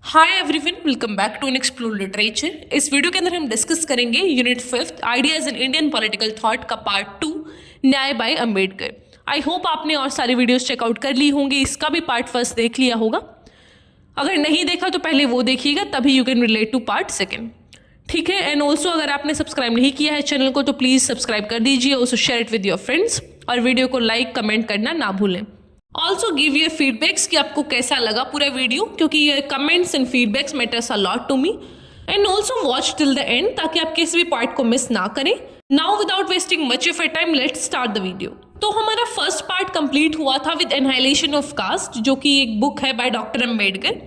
Hi everyone, welcome back to explore literature. इस video के अंदर हम डिस्कस करेंगे unit 5 ideas in Indian political thought का पार्ट 2 न्याय बाय अंबेडकर। आई होप आपने और सारी वीडियोस चेकआउट कर ली होंगी, इसका भी पार्ट फर्स्ट देख लिया होगा। अगर नहीं देखा तो पहले वो देखिएगा, तभी you can relate to part second. ठीक है। एंड ऑल्सो अगर आपने सब्सक्राइब नहीं किया है चैनल को तो प्लीज़ सब्सक्राइब कर दीजिए। Also share it with your friends और वीडियो को लाइक कमेंट करना ना भूलें। ऑल्सो गिव योर फीडबैक्स कि आपको कैसा लगा पूरा वीडियो, क्योंकि ये comments and feedbacks matters a lot to me. And also watch till the end ताकि आप किसी भी पार्ट को मिस ना करें। Now without wasting much of your time let's start the video. तो हमारा फर्स्ट पार्ट कंप्लीट हुआ था विद एनहाइलेशन ऑफ कास्ट, जो कि एक बुक है बाय डॉक्टर अम्बेडकर।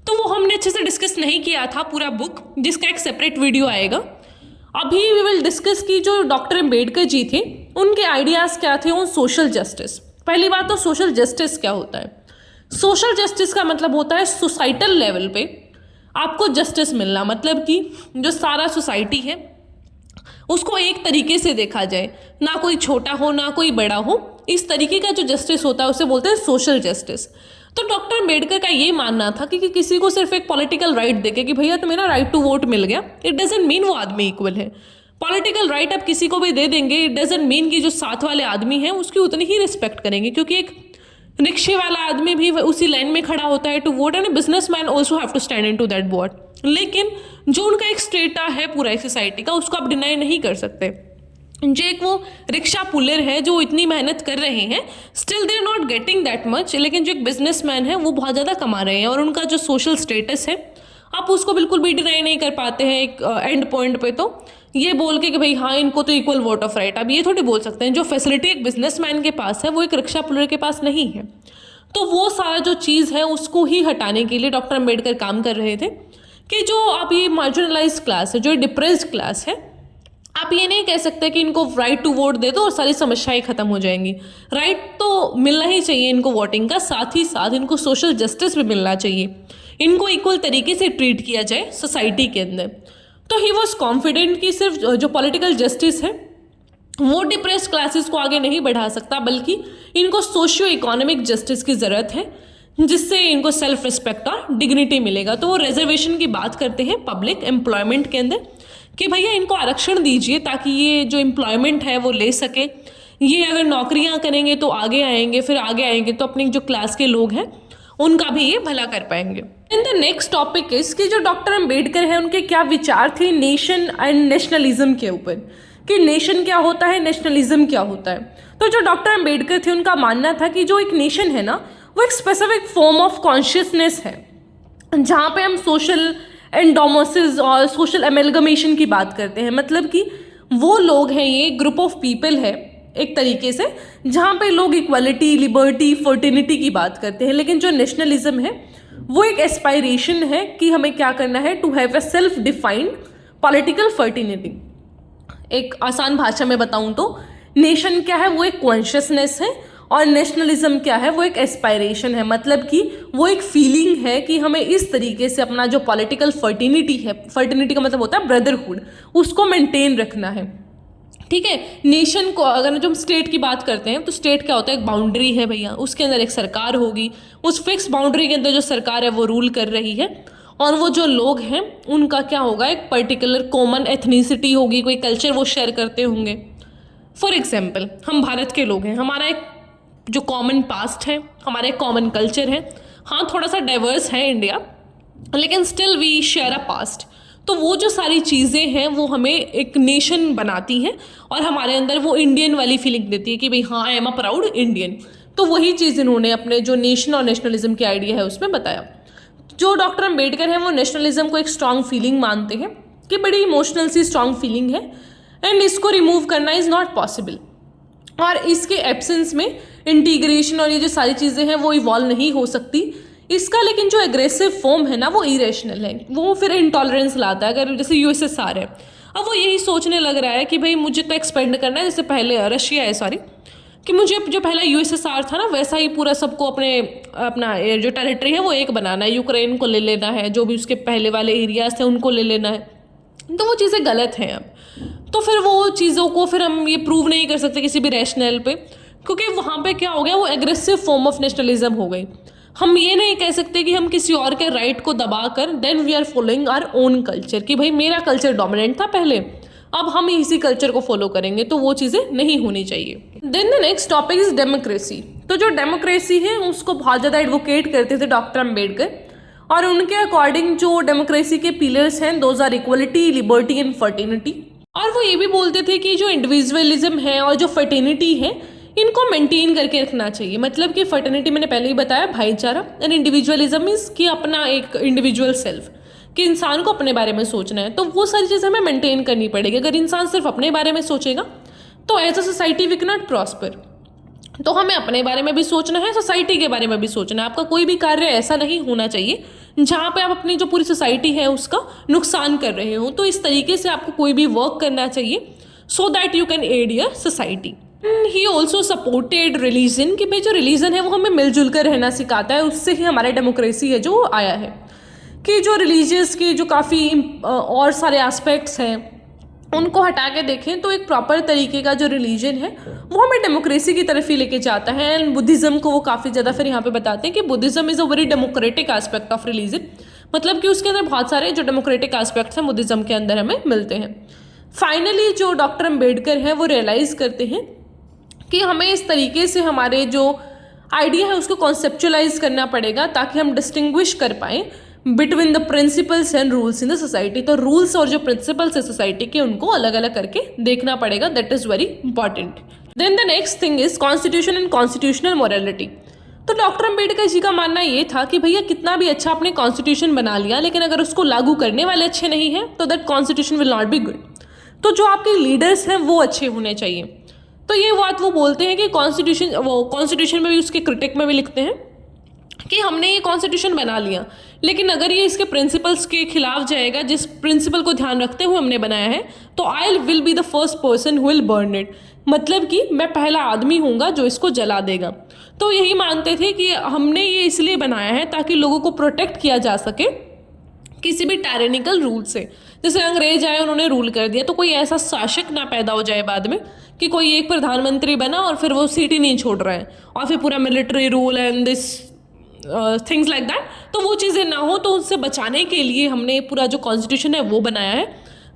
तो वो हमने अच्छे से डिस्कस नहीं किया था पूरा बुक, जिसका एक सेपरेट वीडियो आएगा। अभी वी विल डिस्कस की जो डॉक्टर अम्बेडकर जी थे उनके आइडियाज़ क्या थे ऑन सोशल जस्टिस। पहली बात तो सोशल जस्टिस क्या होता है। सोशल जस्टिस का मतलब होता है सोसाइटल लेवल पे आपको जस्टिस मिलना, मतलब कि जो सारा सोसाइटी है उसको एक तरीके से देखा जाए, ना कोई छोटा हो ना कोई बड़ा हो। इस तरीके का जो जस्टिस होता है उसे बोलते हैं सोशल जस्टिस। तो डॉक्टर अम्बेडकर का ये मानना था कि किसी को सिर्फ एक पॉलिटिकल राइट देके कि भैया तुम्हें ना राइट टू वोट मिल गया, इट डजंट मीन वो आदमी इक्वल है। पॉलिटिकल राइट आप किसी को भी दे देंगे, इट डजंट मीन कि जो साथ वाले आदमी हैं उसकी उतनी ही रिस्पेक्ट करेंगे, क्योंकि एक रिक्शे वाला आदमी भी उसी लाइन में खड़ा होता है to vote, and business man also have to stand in to that vote. लेकिन जो उनका एक स्टेटा है पूरा एक सोसाइटी का, उसको आप डिनाई नहीं कर सकते। जो एक वो रिक्शा पुलर है जो इतनी मेहनत कर रहे हैं, still they are not getting that much. लेकिन जो एक बिजनेसमैन है वो बहुत ज़्यादा कमा रहे हैं और उनका जो सोशल स्टेटस है आप उसको बिल्कुल भी डिनाई नहीं कर पाते हैं एक एंड पॉइंट पे। तो ये बोल के कि भाई हाँ इनको तो इक्वल वोट ऑफ राइट, आप ये थोड़ी बोल सकते हैं। जो फैसिलिटी एक बिजनेसमैन के पास है वो एक रिक्शा पुलर के पास नहीं है। तो वो सारा जो चीज़ है उसको ही हटाने के लिए डॉक्टर अम्बेडकर काम कर रहे थे कि जो आप ये मार्जिनलाइज क्लास है, जो डिप्रेस्ड क्लास है, आप ये नहीं कह सकते कि इनको राइट टू वोट दे दो और सारी समस्याएं खत्म हो जाएंगी। राइट तो मिलना ही चाहिए इनको वोटिंग का, साथ ही साथ इनको सोशल जस्टिस भी मिलना चाहिए, इनको इक्वल तरीके से ट्रीट किया जाए सोसाइटी के अंदर। तो ही वॉज कॉन्फिडेंट कि सिर्फ जो पॉलिटिकल जस्टिस है वो डिप्रेस्ड क्लासेस को आगे नहीं बढ़ा सकता, बल्कि इनको सोशियो इकोनॉमिक जस्टिस की ज़रूरत है, जिससे इनको सेल्फ रिस्पेक्ट और डिग्निटी मिलेगा। तो वो रिजर्वेशन की बात करते हैं पब्लिक एम्प्लॉयमेंट के अंदर कि भैया इनको आरक्षण दीजिए ताकि ये जो एम्प्लॉयमेंट है वो ले सके। ये अगर नौकरियां करेंगे तो आगे आएंगे, फिर आगे आएंगे तो अपनी जो क्लास के लोग हैं उनका भी ये भला कर पाएंगे। And the next topic is कि जो डॉक्टर अम्बेडकर है उनके क्या विचार थे नेशन एंड नेशनलिज्म के ऊपर, कि नेशन क्या होता है, नेशनलिज्म क्या होता है। तो जो डॉक्टर अम्बेडकर थे उनका मानना था कि जो एक नेशन है ना वो एक स्पेसिफिक फॉर्म ऑफ कॉन्शियसनेस है, जहाँ पे हम सोशल एंडोमोसिस और सोशल एमेलगमेशन की बात करते हैं। मतलब कि वो लोग हैं, ये ग्रुप ऑफ पीपल है एक तरीके से, जहाँ पे लोग इक्वलिटी, लिबर्टी, फर्टिनिटी की बात करते हैं। लेकिन जो नेशनलिज्म है वो एक एस्पायरेशन है कि हमें क्या करना है, to have a self defined political fraternity. एक आसान भाषा में बताऊं तो नेशन क्या है, वो एक कॉन्शियसनेस है, और नेशनलिज्म क्या है, वो एक एस्पायरेशन है। मतलब कि वो एक फीलिंग है कि हमें इस तरीके से अपना जो पॉलिटिकल फर्टिनिटी है, फर्टिनिटी का मतलब होता है ब्रदरहुड, उसको मेंटेन रखना है। ठीक है। नेशन को अगर जो हम स्टेट की बात करते हैं तो स्टेट क्या होता है, एक बाउंड्री है भैया, उसके अंदर एक सरकार होगी, उस फिक्स बाउंड्री के अंदर जो सरकार है वो रूल कर रही है, और वो जो लोग हैं उनका क्या होगा, एक पर्टिकुलर कॉमन एथनिसिटी होगी, कोई कल्चर वो शेयर करते होंगे। फॉर एग्जाम्पल हम भारत के लोग हैं, हमारा एक जो कॉमन पास्ट है, हमारा एक कॉमन कल्चर है। हाँ थोड़ा सा डाइवर्स है इंडिया, लेकिन still we share a past. तो वो जो सारी चीज़ें हैं वो हमें एक नेशन बनाती हैं और हमारे अंदर वो इंडियन वाली फीलिंग देती है कि भाई हाँ I am a proud Indian. तो वही चीज़ इन्होंने अपने जो नेशन और नेशनलिज्म के आइडिया है उसमें बताया। जो डॉक्टर अम्बेडकर हैं वो नेशनलिज्म को एक स्ट्रॉन्ग फीलिंग मानते हैं कि बड़ी इमोशनल सी स्ट्रॉन्ग फीलिंग है, एंड इसको रिमूव करना इज़ नॉट पॉसिबल। और इसके एब्सेंस में इंटीग्रेशन और ये जो सारी चीज़ें हैं वो इवॉल्व नहीं हो सकती इसका। लेकिन जो एग्रेसिव फॉर्म है ना वो इरेशनल है, वो फिर इंटॉलरेंस लाता है। अगर जैसे यूएसएसआर है, अब वो यही सोचने लग रहा है कि भाई मुझे तो एक्सपेंड करना है, जैसे पहले रशिया है सॉरी, कि मुझे जो पहला यूएसएसआर था ना वैसा ही पूरा सबको अपना जो टेरिटरी है वो एक बनाना है, यूक्रेन को ले लेना है, जो भी उसके पहले वाले एरियाज थे उनको ले लेना है। तो वो चीज़ें गलत हैं अब। तो फिर वो चीज़ों को फिर हम ये प्रूव नहीं कर सकते किसी भी रैशनल पे, क्योंकि वहाँ पे क्या हो गया, वो एग्रेसिव फॉर्म ऑफ नेशनलिज्म हो गई। हम ये नहीं कह सकते कि हम किसी और के राइट को दबा कर then we are following our own culture, कि भाई मेरा कल्चर डोमिनेंट था पहले, अब हम इसी कल्चर को फॉलो करेंगे, तो वो चीज़ें नहीं होनी चाहिए। Then the next topic is democracy. तो जो डेमोक्रेसी है उसको बहुत ज़्यादा एडवोकेट करते थे डॉक्टर अम्बेडकर, और उनके अकॉर्डिंग जो डेमोक्रेसी के पिलर्स हैं those are equality, liberty and fraternity. और वो ये भी बोलते थे कि जो इंडिविजुअलिज्म है और जो फर्टिनिटी है इनको मेंटेन करके रखना चाहिए। मतलब कि फर्टिनिटी मैंने पहले ही बताया, भाईचारा, एंड इंडिविजुअलिज्म इज कि अपना एक इंडिविजुअल सेल्फ, कि इंसान को अपने बारे में सोचना है, तो वो सारी चीज़ें हमें मेंटेन करनी पड़ेगी। अगर इंसान सिर्फ अपने बारे में सोचेगा तो as a society we can not prosper. तो हमें अपने बारे में भी सोचना है, सोसाइटी के बारे में भी सोचना है। आपका कोई भी कार्य ऐसा नहीं होना चाहिए जहाँ पे आप अपनी जो पूरी सोसाइटी है उसका नुकसान कर रहे हो। तो इस तरीके से आपको कोई भी वर्क करना चाहिए so that you can add your society. He also supported religion, कि भाई जो रिलीजन है वो हमें मिलजुल कर रहना सिखाता है, उससे ही हमारा डेमोक्रेसी है जो आया है। कि जो रिलीजियस की जो काफ़ी और सारे एस्पेक्ट्स हैं उनको हटा के देखें तो एक प्रॉपर तरीके का जो रिलीजन है वो हमें डेमोक्रेसी की तरफ ही लेके जाता है। एंड बुद्धिज़्म को वो काफ़ी ज़्यादा फिर यहाँ पे बताते हैं कि Buddhism is a very democratic aspect of religion, मतलब कि उसके अंदर बहुत सारे जो डेमोक्रेटिक एस्पेक्ट्स हैं बुद्धिज़्म के अंदर हमें मिलते हैं। फाइनली जो डॉक्टर अम्बेडकर हैं वो रियलाइज़ करते हैं कि हमें इस तरीके से हमारे जो आइडिया है उसको कॉन्सेप्चुलाइज करना पड़ेगा ताकि हम डिस्टिंग्विश कर पाएँ between the principles and rules in the society. तो रूल्स और जो प्रिंसिपल्स है सोसाइटी के उनको अलग अलग करके देखना पड़ेगा, that is very important. Then the next thing is constitution and constitutional morality. तो डॉक्टर अम्बेडकर जी का मानना ये था कि भैया कितना भी अच्छा आपने कॉन्स्टिट्यूशन बना लिया लेकिन अगर उसको लागू करने वाले अच्छे नहीं हैं तो that constitution will not be good. तो जो आपके लीडर्स हैं वो अच्छे होने चाहिए। तो ये बात वो बोलते हैं कि कॉन्स्टिट्यूशन में भी उसके क्रिटिक में भी लिखते हैं कि हमने ये कॉन्स्टिट्यूशन बना लिया लेकिन अगर ये इसके प्रिंसिपल्स के खिलाफ जाएगा, जिस प्रिंसिपल को ध्यान रखते हुए हमने बनाया है, तो I will be the first person who will burn it, मतलब कि मैं पहला आदमी हूँगा जो इसको जला देगा। तो यही मानते थे कि हमने ये इसलिए बनाया है ताकि लोगों को प्रोटेक्ट किया जा सके किसी भी टायरेनिकल रूल से। जैसे अंग्रेज आए उन्होंने रूल कर दिया तो कोई ऐसा शासक ना पैदा हो जाए बाद में कि कोई एक प्रधानमंत्री बना और फिर वो सीट ही नहीं छोड़ रहा है और फिर पूरा military rule and this things like that, तो वो चीज़ें ना हो। तो उससे बचाने के लिए हमने पूरा जो कॉन्स्टिट्यूशन है वो बनाया है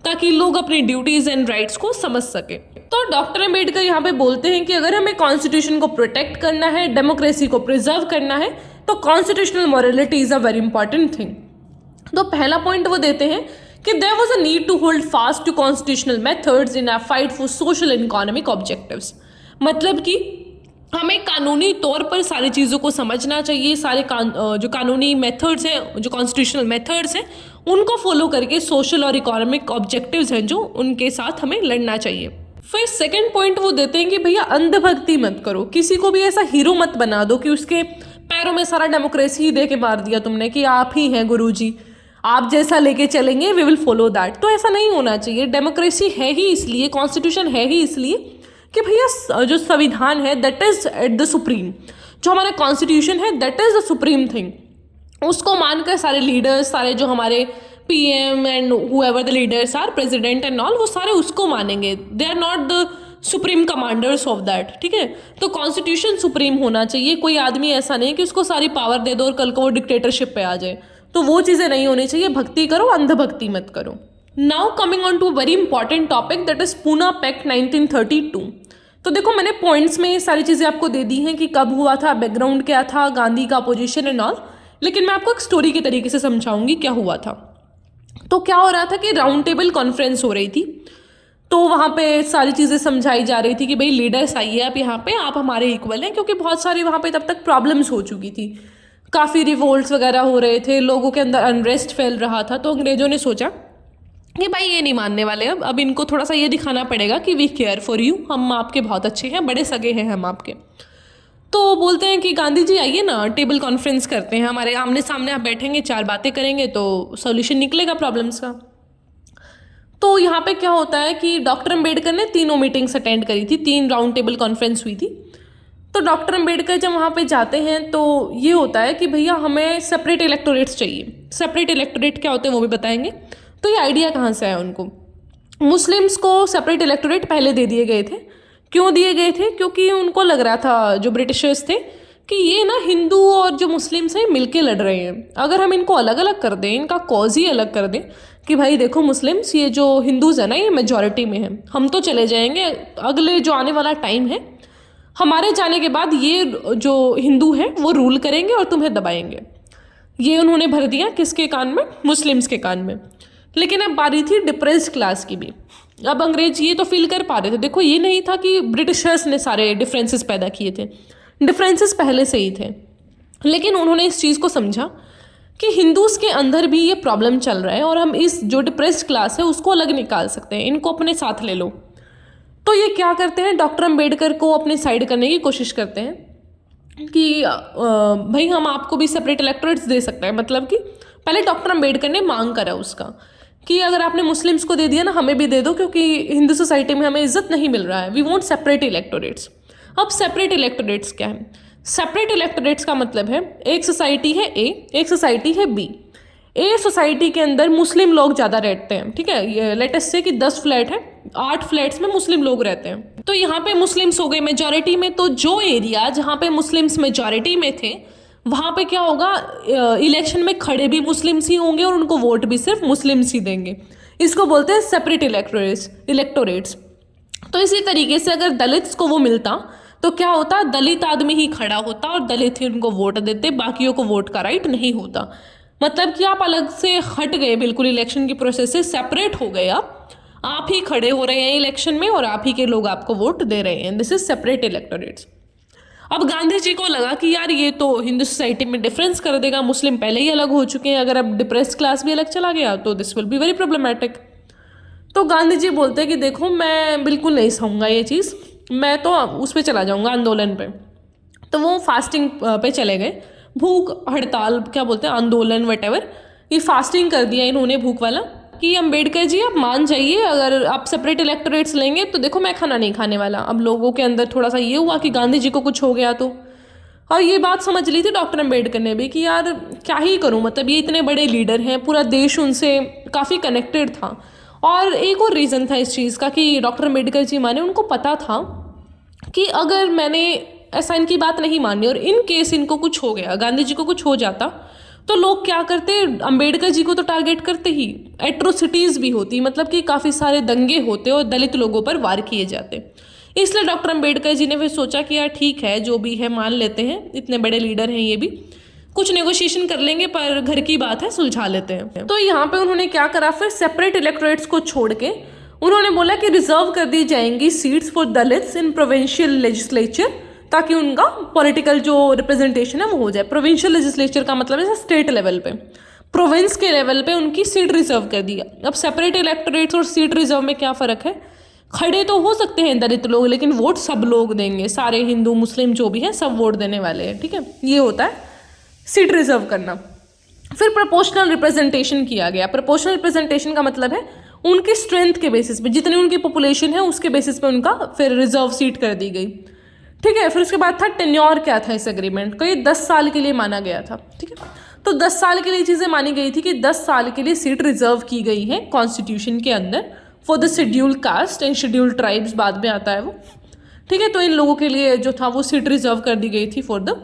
ताकि लोग अपनी ड्यूटीज़ एंड राइट्स को समझ सके। तो डॉक्टर अम्बेडकर यहाँ पे बोलते हैं कि अगर हमें कॉन्स्टिट्यूशन को प्रोटेक्ट करना है, डेमोक्रेसी को प्रिजर्व करना है, तो constitutional morality is a very important thing. तो पहला पॉइंट वो देते हैं कि there was a need to hold fast to constitutional methods in a fight for social and economic objectives. मतलब कि हमें कानूनी तौर पर सारी चीज़ों को समझना चाहिए, सारे जो कानूनी मेथड्स हैं, जो कॉन्स्टिट्यूशनल मेथड्स हैं, उनको फॉलो करके सोशल और इकोनॉमिक ऑब्जेक्टिव्स हैं जो उनके साथ हमें लड़ना चाहिए। फिर सेकंड पॉइंट वो देते हैं कि भैया अंधभक्ति मत करो, किसी को भी ऐसा हीरो मत बना दो कि उसके पैरों में सारा डेमोक्रेसी ही दे के मार दिया तुमने कि आप ही हैं गुरुजी, आप जैसा लेके चलेंगे वी विल फॉलो दैट। तो ऐसा नहीं होना चाहिए। डेमोक्रेसी है ही इसलिए, कॉन्स्टिट्यूशन है ही इसलिए कि भैया जो संविधान है that is at the supreme, जो हमारा कॉन्स्टिट्यूशन है that is the supreme thing. उसको मानकर सारे लीडर्स, सारे जो हमारे PM and whoever the leaders are, president and all, वो सारे उसको मानेंगे। They are not the supreme commanders of that, ठीक है। तो कॉन्स्टिट्यूशन सुप्रीम होना चाहिए। कोई आदमी ऐसा नहीं कि उसको सारी पावर दे दो और कल को वो डिक्टेटरशिप पे आ जाए, तो वो चीज़ें नहीं होनी चाहिए। भक्ति करो, अंधभक्ति मत करो। Now coming on to a very important topic that is Poona pact 1932। तो देखो मैंने पॉइंट्स में सारी चीज़ें आपको दे दी हैं कि कब हुआ था, बैकग्राउंड क्या था, गांधी का अपोजिशन एंड ऑल, लेकिन मैं आपको एक स्टोरी के तरीके से समझाऊंगी क्या हुआ था। तो क्या हो रहा था कि राउंड टेबल कॉन्फ्रेंस हो रही थी, तो वहाँ पे सारी चीज़ें समझाई जा रही थी कि भाई लीडर्स आइए आप यहाँ पे, आप हमारे इक्वल हैं, क्योंकि बहुत सारी वहाँ पे तब तक प्रॉब्लम्स हो चुकी थी, काफ़ी रिवोल्ट्स वगैरह हो रहे थे, लोगों के अंदर अनरेस्ट फैल रहा था। तो अंग्रेजों ने सोचा कि भाई ये नहीं मानने वाले, अब इनको थोड़ा सा ये दिखाना पड़ेगा कि वी केयर फॉर यू, हम आपके बहुत अच्छे हैं, बड़े सगे हैं हम आपके। तो बोलते हैं कि गांधी जी आइए ना, टेबल कॉन्फ्रेंस करते हैं, हमारे आमने सामने आप बैठेंगे, चार बातें करेंगे तो सॉल्यूशन निकलेगा प्रॉब्लम्स का। तो यहाँ पे क्या होता है कि डॉक्टर अम्बेडकर ने तीनों मीटिंग्स अटेंड करी थी, 3 राउंड टेबल कॉन्फ्रेंस हुई थी। तो डॉक्टर अम्बेडकर जब वहाँ पे जाते हैं तो ये होता है कि भैया हमें सेपरेट इलेक्टोरेट्स चाहिए। सेपरेट इलेक्टोरेट क्या होते हैं वो भी बताएंगे। तो ये आइडिया कहाँ से आया उनको? मुस्लिम्स को सेपरेट इलेक्टोरेट पहले दे दिए गए थे। क्यों दिए गए थे? क्योंकि उनको लग रहा था, जो ब्रिटिशर्स थे, कि ये ना हिंदू और जो मुस्लिम्स हैं मिलके लड़ रहे हैं। अगर हम इनको अलग अलग कर दें, इनका कॉज ही अलग कर दें कि भाई देखो मुस्लिम्स, ये जो हिंदूज़ है ना ये मेजॉरिटी में है, हम तो चले जाएंगे, अगले जो आने वाला टाइम है हमारे जाने के बाद ये जो हिंदू हैं वो रूल करेंगे और तुम्हें दबाएंगे। ये उन्होंने भर दिया किसके कान में? मुस्लिम्स के कान में। लेकिन अब बारी थी डिप्रेस्ड क्लास की भी। अब अंग्रेज ये तो फील कर पा रहे थे, देखो ये नहीं था कि ब्रिटिशर्स ने सारे डिफरेंसेस पैदा किए थे, डिफरेंसेस पहले से ही थे, लेकिन उन्होंने इस चीज़ को समझा कि हिंदूज़ के अंदर भी ये प्रॉब्लम चल रहा है और हम इस जो डिप्रेस्ड क्लास है उसको अलग निकाल सकते हैं, इनको अपने साथ ले लो। तो ये क्या करते हैं, डॉक्टर अम्बेडकर को अपने साइड करने की कोशिश करते हैं कि भाई हम आपको भी सेपरेट इलेक्टोरेट्स दे सकते हैं। मतलब कि पहले डॉक्टर अम्बेडकर ने मांग करा उसका कि अगर आपने मुस्लिम्स को दे दिया ना, हमें भी दे दो, क्योंकि हिंदू सोसाइटी में हमें इज्जत नहीं मिल रहा है, वी वॉन्ट सेपरेट इलेक्टोरेट्स। अब सेपरेट इलेक्टोरेट्स क्या है? सेपरेट इलेक्टोरेट्स का मतलब है एक सोसाइटी है ए, एक सोसाइटी है बी। ए सोसाइटी के अंदर मुस्लिम लोग ज़्यादा रहते हैं, ठीक है, ये लेटेस्ट से कि 10 फ्लैट है, 8 फ्लैट्स में मुस्लिम लोग रहते हैं, तो यहाँ पे मुस्लिम्स हो गए मेजॉरिटी में। तो जो एरिया जहाँ पे मुस्लिम्स मेजॉरिटी में थे वहाँ पे क्या होगा, इलेक्शन में खड़े भी मुस्लिम्स ही होंगे और उनको वोट भी सिर्फ मुस्लिम्स ही देंगे। इसको बोलते हैं सेपरेट इलेक्टोरेट्स। तो इसी तरीके से अगर दलित्स को वो मिलता तो क्या होता, दलित आदमी ही खड़ा होता और दलित ही उनको वोट देते, बाकियों को वोट का राइट नहीं होता। मतलब कि आप अलग से हट गए बिल्कुल इलेक्शन की प्रोसेस से, सेपरेट हो गए, आप ही खड़े हो रहे हैं इलेक्शन में और आप ही के लोग आपको वोट दे रहे हैं। This is separate electorates. अब गांधी जी को लगा कि यार ये तो हिंदू सोसाइटी में डिफरेंस कर देगा, मुस्लिम पहले ही अलग हो चुके हैं, अगर अब डिप्रेस्ड क्लास भी अलग चला गया तो this will be very problematic. तो गांधी जी बोलते हैं कि देखो मैं बिल्कुल नहीं सहूँगा ये चीज़, मैं तो उस पर चला जाऊँगा आंदोलन पे। तो वो फास्टिंग पे चले गए, भूख हड़ताल क्या बोलते हैं, आंदोलन वटेवर, ये फास्टिंग कर दिया इन्होंने भूख वाला कि अम्बेडकर जी आप मान जाइए, अगर आप सेपरेट इलेक्टोरेट्स लेंगे तो देखो मैं खाना नहीं खाने वाला। अब लोगों के अंदर थोड़ा सा ये हुआ कि गांधी जी को कुछ हो गया तो, और ये बात समझ ली थी डॉक्टर अम्बेडकर ने भी कि यार क्या ही करूँ, मतलब ये इतने बड़े लीडर हैं, पूरा देश उनसे काफ़ी कनेक्टेड था। और एक और रीज़न था इस चीज़ का कि डॉक्टर अम्बेडकर जी माने, उनको पता था कि अगर मैंने ऐसा इनकी बात नहीं मानी और इन केस इनको कुछ हो गया, गांधी जी को कुछ हो जाता, तो लोग क्या करते, अंबेडकर जी को तो टारगेट करते ही, एट्रोसिटीज़ भी होती, मतलब कि काफ़ी सारे दंगे होते और दलित लोगों पर वार किए जाते। इसलिए डॉक्टर अंबेडकर जी ने फिर सोचा कि यार ठीक है जो भी है मान लेते हैं, इतने बड़े लीडर हैं ये भी, कुछ नेगोशिएशन कर लेंगे पर घर की बात है सुलझा लेते हैं। तो यहाँ पे उन्होंने क्या करा, फिर सेपरेट इलेक्टोरेट्स को छोड़ के उन्होंने बोला कि रिजर्व कर दी जाएंगी seats for Dalits in provincial legislature, ताकि उनका पॉलिटिकल जो रिप्रेजेंटेशन है वो हो जाए। प्रोविंशियल लेजिस्लेचर का मतलब है स्टेट लेवल पे, प्रोविंस के लेवल पे उनकी सीट रिजर्व कर दिया। अब सेपरेट इलेक्टोरेट्स और सीट रिजर्व में क्या फ़र्क है, खड़े तो हो सकते हैं दलित लोग लेकिन वोट सब लोग देंगे, सारे हिंदू मुस्लिम जो भी हैं सब वोट देने वाले हैं, ठीक है, ये होता है सीट रिजर्व करना। फिर प्रोपोर्शनल रिप्रेजेंटेशन किया गया। प्रोपोर्शनल रिप्रेजेंटेशन का मतलब है उनकी स्ट्रेंथ के बेसिस पे, जितनी उनकी पॉपुलेशन है उसके बेसिस पे उनका फिर रिजर्व सीट कर दी गई, ठीक है। फिर उसके बाद था टेन्योर, क्या था इस एग्रीमेंट को, ये 10 साल के लिए माना गया था, ठीक है। तो 10 साल के लिए चीज़ें मानी गई थी कि 10 साल के लिए सीट रिजर्व की गई है कॉन्स्टिट्यूशन के अंदर for the scheduled caste and scheduled tribes, बाद में आता है वो, ठीक है। तो इन लोगों के लिए जो था वो सीट रिजर्व कर दी गई थी फॉर द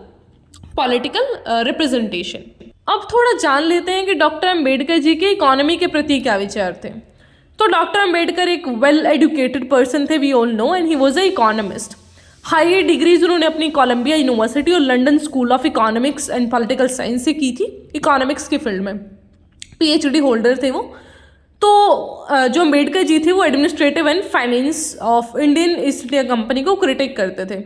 पॉलिटिकल रिप्रेजेंटेशन। अब थोड़ा जान लेते हैं कि डॉक्टर अंबेडकर जी के इकोनॉमी के प्रति क्या विचार थे। तो डॉक्टर अंबेडकर एक वेल एजुकेटेड पर्सन थे, we all know, and he was a economist. Higher degrees उन्होंने अपनी कोलंबिया यूनिवर्सिटी और London School of Economics and Political Science से की थी, इकोनॉमिक्स की फील्ड में PhD होल्डर थे वो। तो जो अंबेडकर जी थे वो administrative and finance of Indian east India company को क्रिटिक करते थे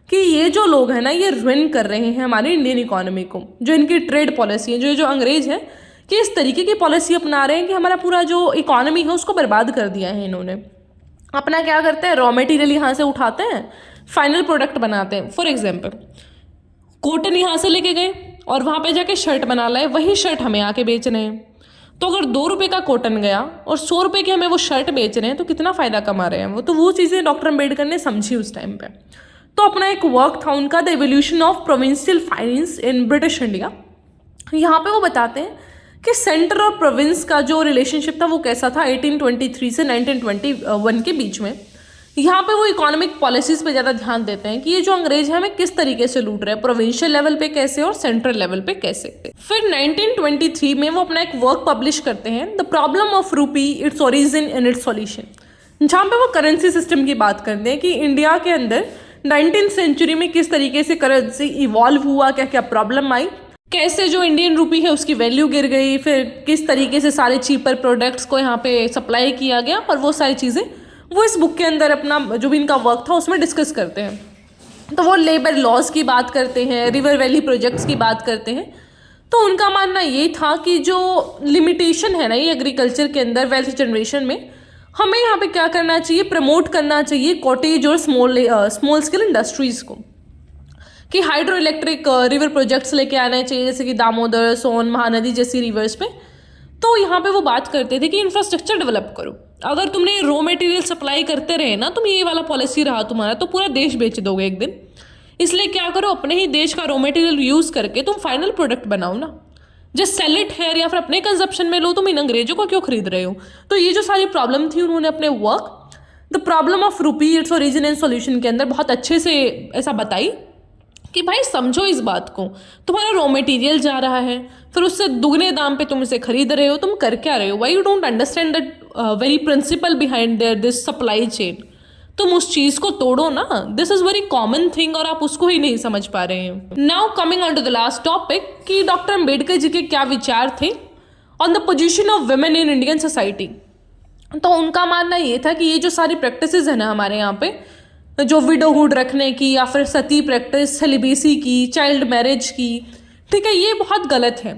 कि ये जो लोग हैं ना ये रुइन कर रहे हैं हमारी इंडियन इकोनॉमी को, जो इनकी ट्रेड पॉलिसी है, जो अंग्रेज हैं कि इस तरीके की पॉलिसी अपना रहे हैं कि हमारा पूरा जो इकोनॉमी है उसको बर्बाद कर दिया है इन्होंने। अपना क्या करते हैं, रॉ मटेरियल यहाँ से उठाते हैं, फाइनल प्रोडक्ट बनाते हैं। फॉर एग्जाम्पल कॉटन यहाँ से लेके गए और वहाँ पे जाके शर्ट बना लाए, वही शर्ट हमें आके बेच रहे हैं। तो अगर 2 रुपये का कॉटन गया और 100 रुपये की हमें वो शर्ट बेच रहे हैं तो कितना फ़ायदा कमा रहे हैं वो। तो वो चीज़ें डॉक्टर अंबेडकर ने समझी उस टाइम पे। तो अपना एक वर्क था उनका, the evolution of provincial finance in British India. यहाँ पे वो बताते हैं कि सेंटर और प्रोविंस का जो रिलेशनशिप था वो कैसा था 1823 से 1921 के बीच में, यहाँ पे वो इकोनॉमिक पॉलिसीज़ पे ज़्यादा ध्यान देते हैं कि ये जो अंग्रेज है हमें किस तरीके से लूट रहे हैं, प्रोविंशियल लेवल पे कैसे और सेंट्रल लेवल पे कैसे। फिर 1923 में वो अपना एक वर्क पब्लिश करते हैं, द प्रॉब्लम ऑफ रूपी, its origin and it's solution, जहाँ पे वो करेंसी सिस्टम की बात करते हैं कि इंडिया के अंदर 19th सेंचुरी में किस तरीके से करेंसी इवॉल्व हुआ, क्या क्या प्रॉब्लम आई, कैसे जो इंडियन रूपी है उसकी वैल्यू गिर गई, फिर किस तरीके से सारे चीपर प्रोडक्ट्स को यहाँ पे सप्लाई किया गया, और वो सारी चीज़ें वो इस बुक के अंदर अपना जो भी इनका वर्क था उसमें डिस्कस करते हैं। तो वो लेबर लॉज की बात करते हैं, रिवर वैली प्रोजेक्ट्स की बात करते हैं। तो उनका मानना ये था कि जो लिमिटेशन है ना ये एग्रीकल्चर के अंदर वेल्थ जनरेशन में, हमें यहाँ पे क्या करना चाहिए, प्रमोट करना चाहिए कॉटेज और स्मॉल स्केल इंडस्ट्रीज़ को, कि हाइड्रो इलेक्ट्रिक रिवर प्रोजेक्ट्स लेके आने चाहिए, जैसे कि दामोदर, सोन, महानदी जैसी रिवर्स पे। तो यहाँ पे वो बात करते थे कि इंफ्रास्ट्रक्चर डेवलप करो। अगर तुमने रॉ मटेरियल सप्लाई करते रहे ना, तुम ये वाला पॉलिसी रहा तुम्हारा, तो पूरा देश बेच दोगे एक दिन। इसलिए क्या करो, अपने ही देश का रॉ मटेरियल यूज़ करके तुम फाइनल प्रोडक्ट बनाओ ना, जस्ट सेल इट हेयर या फिर अपने कंजप्शन में लो, तुम इन अंग्रेजों को क्यों खरीद रहे हो। तो ये जो सारी प्रॉब्लम थी उन्होंने अपने वर्क द प्रॉब्लम ऑफ रूपी, इट्स ओरिजिन एंड सॉल्यूशन के अंदर बहुत अच्छे से ऐसा बताई कि भाई समझो इस बात को, तुम्हारा रॉ मटेरियल जा रहा है, फिर उससे दुगने दाम पे तुम इसे खरीद रहे हो, तुम कर क्या रहे हो, why you don't understand that very principle behind their this supply chain. तुम उस चीज़ को तोड़ो ना, this is very common thing, और आप उसको ही नहीं समझ पा रहे हैं। Now coming on to the last topic कि डॉक्टर अम्बेडकर जी के क्या विचार थे on the position of women in Indian society. तो उनका मानना ये था कि ये जो सारी प्रैक्टिसेस है ना हमारे यहाँ पे, जो विडोहुड रखने की या फिर सती प्रैक्टिस, सेलिबेसी की, चाइल्ड मैरिज की, ठीक है, ये बहुत गलत है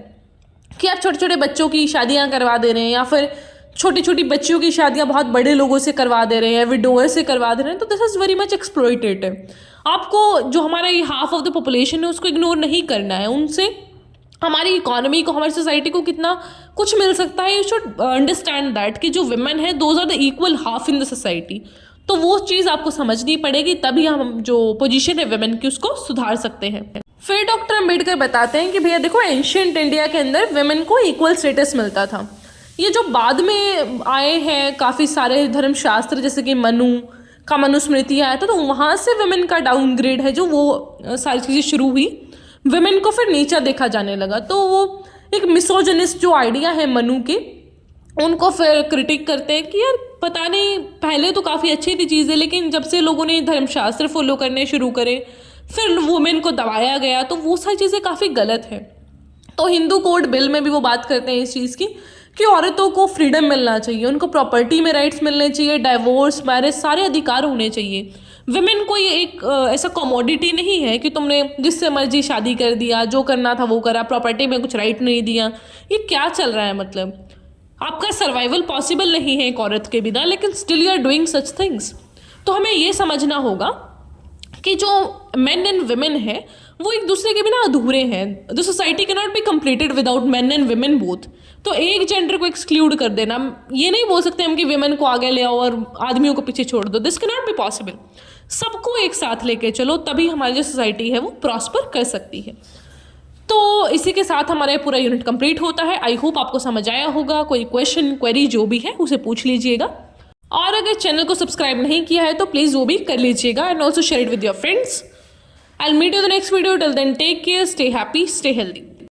कि आप छोटे छोटे बच्चों की शादियां करवा दे रहे हैं, या फिर छोटी छोटी बच्चियों की शादियां बहुत बड़े लोगों से करवा दे रहे हैं, विडोअर से करवा दे रहे हैं। तो this is very much exploitative. आपको जो हमारा ये हाफ ऑफ द पॉपुलेशन है उसको इग्नोर नहीं करना है, उनसे हमारी इकोनॉमी को, हमारी सोसाइटी को कितना कुछ मिल सकता है। यू शुड अंडरस्टैंड दैट कि जो विमेन है those are the equal half in the society. तो वो चीज़ आपको समझनी पड़ेगी, तभी हम जो पोजीशन है विमेन की उसको सुधार सकते हैं। फिर डॉक्टर अम्बेडकर बताते हैं कि भैया देखो, एंशियंट इंडिया के अंदर विमेन को इक्वल स्टेटस मिलता था। ये जो बाद में आए हैं काफ़ी सारे धर्मशास्त्र, जैसे कि मनु का मनुस्मृति आया था, तो वहाँ से विमेन का डाउनग्रेड है, जो वो सारी चीज़ें शुरू हुई, विमेन को फिर नीचा देखा जाने लगा। तो वो एक मिसोजिनिस्ट जो आइडिया है मनु के, उनको फिर क्रिटिक करते हैं कि यार पता नहीं, पहले तो काफ़ी अच्छी थी चीज़ें, लेकिन जब से लोगों ने धर्मशास्त्र फॉलो करने शुरू करे, फिर वुमेन को दबाया गया, तो वो सारी चीज़ें काफ़ी गलत है। तो हिंदू कोड बिल में भी वो बात करते हैं इस चीज़ की कि औरतों को फ्रीडम मिलना चाहिए, उनको प्रॉपर्टी में राइट्स मिलने चाहिए, डाइवोर्स, मैरिज, सारे अधिकार होने चाहिए। विमेन को ये एक ऐसा कमोडिटी नहीं है कि तुमने जिससे मर्जी शादी कर दिया, जो करना था वो करा, प्रॉपर्टी में कुछ राइट नहीं दिया। ये क्या चल रहा है, मतलब आपका सर्वाइवल पॉसिबल नहीं है एक औरत के बिना, लेकिन still you are doing such things. तो हमें ये समझना होगा कि जो मेन एंड विमेन है वो एक दूसरे के बिना अधूरे हैं। The society can not be completed without main and women both. तो एक जेंडर को एक्सक्लूड कर देना, ये नहीं बोल सकते हम कि विमेन को आगे ले आओ और आदमियों को पीछे छोड़ दो, this can not be possible. सबको एक साथ लेके चलो, तभी हमारी जो सोसाइटी है वो प्रॉस्पर कर सकती है। तो इसी के साथ हमारा पूरा यूनिट कंप्लीट होता है। आई होप आपको समझ आया होगा। कोई क्वेश्चन, क्वेरी जो भी है उसे पूछ लीजिएगा, और अगर चैनल को सब्सक्राइब नहीं किया है तो प्लीज़ वो भी कर लीजिएगा, and also share it with your friends. I'll meet you in the next video. Till then, take care, stay happy, stay healthy.